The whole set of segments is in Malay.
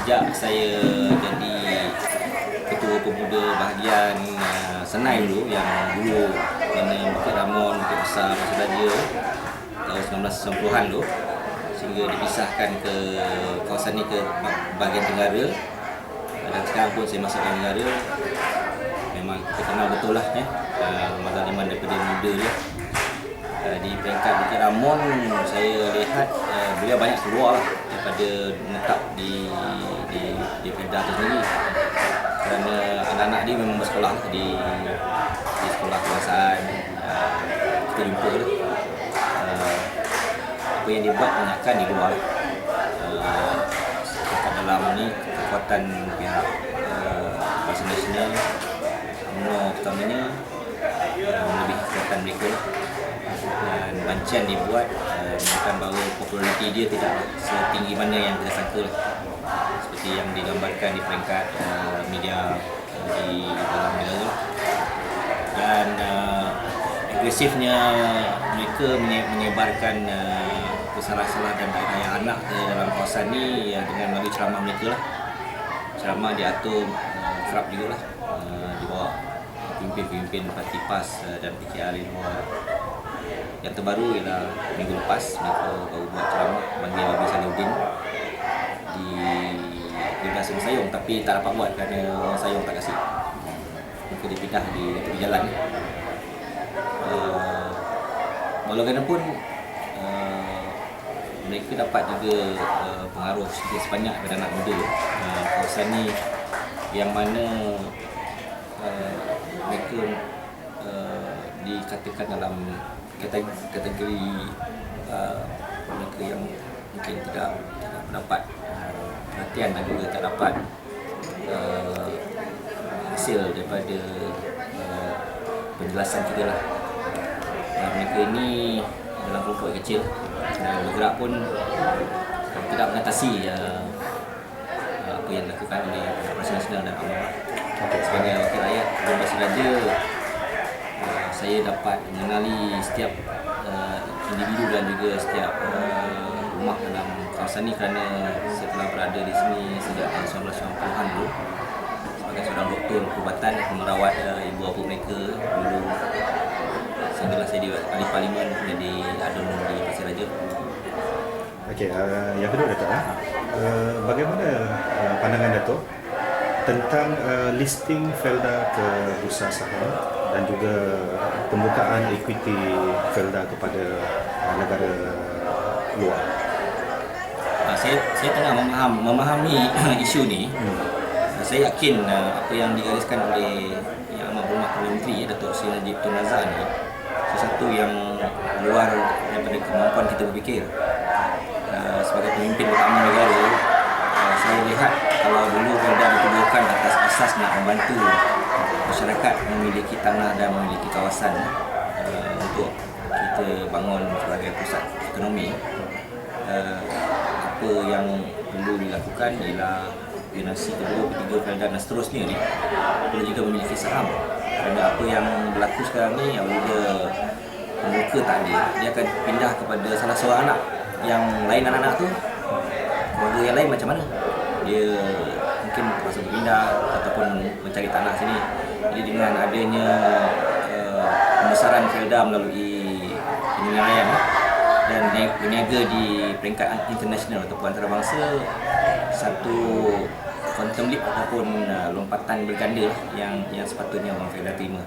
sejak saya jadi ketua pemuda bahagian Senai dulu, yang dulu mana Bukit Ramon, Bukit Besar, Pasir Raja tahun 1990-an dulu, sehingga dipisahkan ke kawasan ni ke bahagian tenggara, dan sekarang pun saya masuk ke tenggara. Memang kita kenal betul lah Mazhar Iman daripada muda dia. Di peringkat Bukit Ramon, saya lihat beliau banyak keluar lah daripada menetap di Kedah tu sendiri, kerana anak-anak dia memang bersekolah di sekolah kebangsaan. Kita jumpa lah apa yang dia buat banyakkan di luar. Dekat dalam ni kekuatan pihak Barisan Nasional UMNO terutamanya lebih kekuatan mereka lah. Dan bancian dibuat menunjukkan bahawa populariti dia tidak setinggi mana yang kita sangka lah. Seperti yang digambarkan di peringkat media di dalam negara. Dan agresifnya mereka menyebarkan kesalahan-kesalahan dan daya anak ke dalam kawasan ni dengan melalui ceramah mereka lah. Ceramah diatur kerap juga lah di bawah pimpin-pimpin Parti PAS dan PKR di luar. Yang terbaru ialah minggu lepas mereka baru buat ceramah panggil Abang Salihuddin di Kedah Sungai Sayong, tapi tak dapat buat kerana orang Sayong tak kasih. Mereka dipindah di tepi jalan. Bagaimanapun mereka dapat juga pengaruh sedikit sebanyak kepada anak muda kawasan ni, yang mana mereka dikatakan dalam kategori mereka yang mungkin tidak mendapat perhatian dan juga tak dapat hasil daripada penjelasan kita lah. Mereka ini dalam kelompok kecil dan bergerak pun tidak mengatasi apa yang dilakukan oleh Barisan Nasional dan UMNO. Sebagai wakil rakyat Pasir Raja, saya dapat mengenali setiap individu dan juga setiap rumah dalam kawasan ini, kerana saya telah berada di sini sejak tahun 1990-an dulu sebagai seorang doktor perubatan merawat ibu bapa mereka dulu, sehinggalah saya di ahli parlimen menjadi ADUN di Pasir Raja. Okey, yang kedua Dato', bagaimana pandangan Dato' tentang listing Felda ke bursa saham dan juga pembukaan equity Felda kepada negara luar? Saya tengah memahami isu ni. Saya yakin apa yang digariskan oleh Yang Amat Berhormat Perdana Menteri Datuk Seri Najib Tun Razak ni sesuatu yang luar daripada kemampuan kita berfikir. Sebagai pemimpin utama negara, saya lihat kalau dulu Felda ditubuhkan atas asas nak membantu masyarakat memiliki tanah dan memiliki kawasan untuk kita bangun sebagai pusat ekonomi, apa yang perlu dilakukan ialah generasi kedua, ketiga Felda dan seterusnya ni perlu juga memiliki saham. Kerana apa yang berlaku sekarang ni, apabila pemuka tak ada, dia akan pindah kepada salah seorang anak. Yang lain anak-anak tu, keluarga yang lain macam mana? Dia mungkin terpaksa berpindah ataupun mencari tanah sini. Jadi dengan adanya pembesaran Felda melalui penyelenggaraan dan berniaga di peringkat internasional ataupun antarabangsa, satu quantum leap ataupun lompatan berganda yang sepatutnya orang Felda terima.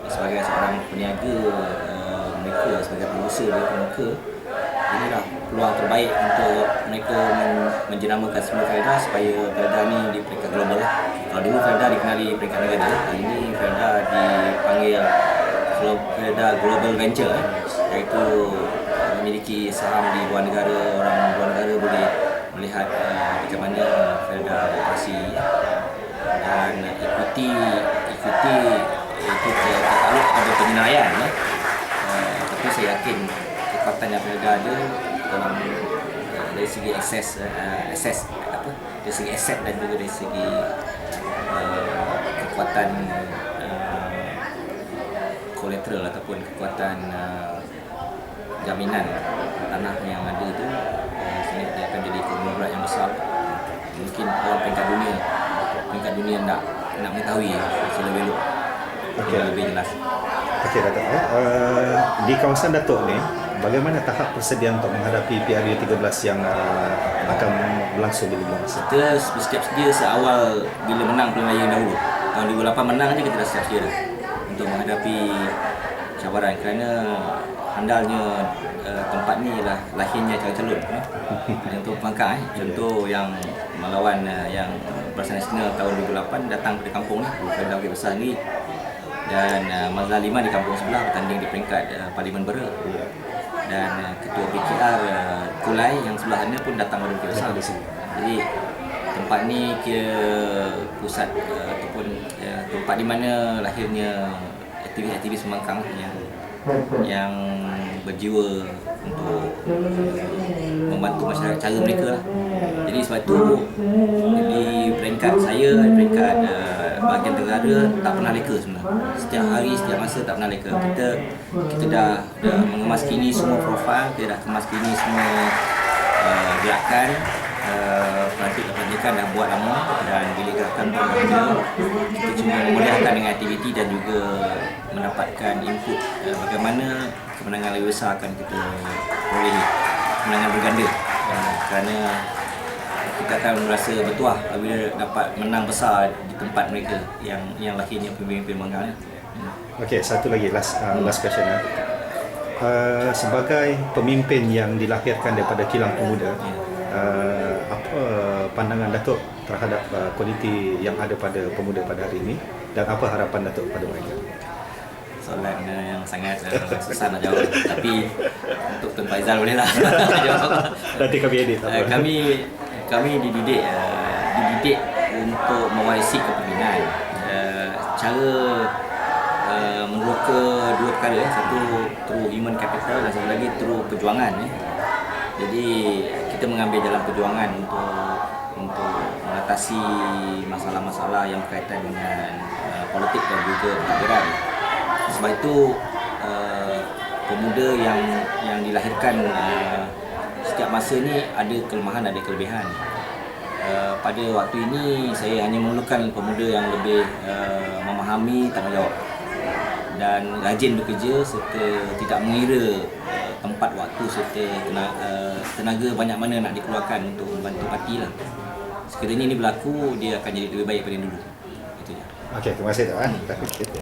Sebagai seorang peniaga, mereka sebagai pengusaha di pemuka, inilah peluang terbaik untuk mereka menjenamakan semua Felda supaya Felda ni di peringkat global. Kalau dulu Felda dikenali peringkat negara, hari ini Felda dipanggil Felda Global Venture, iaitu memiliki saham di luar negara. Orang luar negara boleh melihat macam mana Felda beroperasi, dan ikuti itu tertakluk pada penjenayaan. Tapi saya yakin kekuatan yang Felda ada dalam dari segi dari segi aset dan juga dari segi kekuatan kolateral ataupun kekuatan jaminan tanah yang ada tu, dia akan jadi konglomerat yang besar. Mungkin orang kami nak mengetahui secara lebih lebih jelas. Okey Datuk, di kawasan Datuk ni bagaimana tahap persediaan untuk menghadapi PRU 13 yang akan berlangsung di bulan masa? Kita bersiap sedia seawal bila menang Pilihan Raya dahulu. Tahun 2008 menang aja kita dah siap sedia dah untuk menghadapi cabaran, kerana handalnya tempat ni ialah lahirnya calon-calon. Contoh Pangkang, contoh yang melawan yang Barisan Nasional tahun 2008 datang dari kampung ni, Felda Bukit Besar ni, dan Mazhar 5 di kampung sebelah bertanding di peringkat Parlimen Bera. Dan ketua BKR Kulai yang sebelah sana pun datang dari Bukit Besar. Jadi tempat ni kira pusat ataupun tempat di mana lahirnya aktivis-aktivis pembangkang yang berjiwa untuk membantu masyarakat cara mereka lah. Jadi sebab itu di peringkat saya, di peringkat bahagian tenggara tak pernah leka sebenarnya. Setiap hari, setiap masa tak pernah leka. Kita dah mengemas kini semua profil, kita dah kemas kini semua gerakan. Pelantikan dah buat lama, dan bila gerakan bermula kita cuma memudahkan dengan aktiviti dan juga mendapatkan input bagaimana kemenangan lebih besar akan kita perolehi, kemenangan berganda, kerana kita akan merasa bertuah apabila dapat menang besar di tempat mereka yang lahirnya pemimpin pembangkang. Okey, satu lagi last question. Sebagai pemimpin yang dilahirkan daripada kilang pemuda, apa pandangan Datuk terhadap kualiti yang ada pada pemuda pada hari ini, dan apa harapan Datuk kepada mereka? Soalan yang sangat susah nak jawab, tapi untuk Tun Faizal bolehlah jawab. Nanti kami edit. Kami dididik untuk mewarisi kepimpinan. Cara meneroka dua perkara, satu through human capital dan satu lagi through perjuangan. Jadi kita mengambil jalan perjuangan untuk mengatasi masalah-masalah yang berkaitan dengan politik dan juga pengadilan. Sebab itu pemuda yang dilahirkan setiap masa ni ada kelemahan, ada kelebihan. Pada waktu ini saya hanya memerlukan pemuda yang lebih memahami tanggungjawab dan rajin bekerja serta tidak mengira tempat, waktu serta tenaga banyak mana nak dikeluarkan untuk membantu parti lah. Sekiranya ini berlaku, dia akan jadi lebih baik daripada dulu. Itu je. Okey, terima kasih Datuk.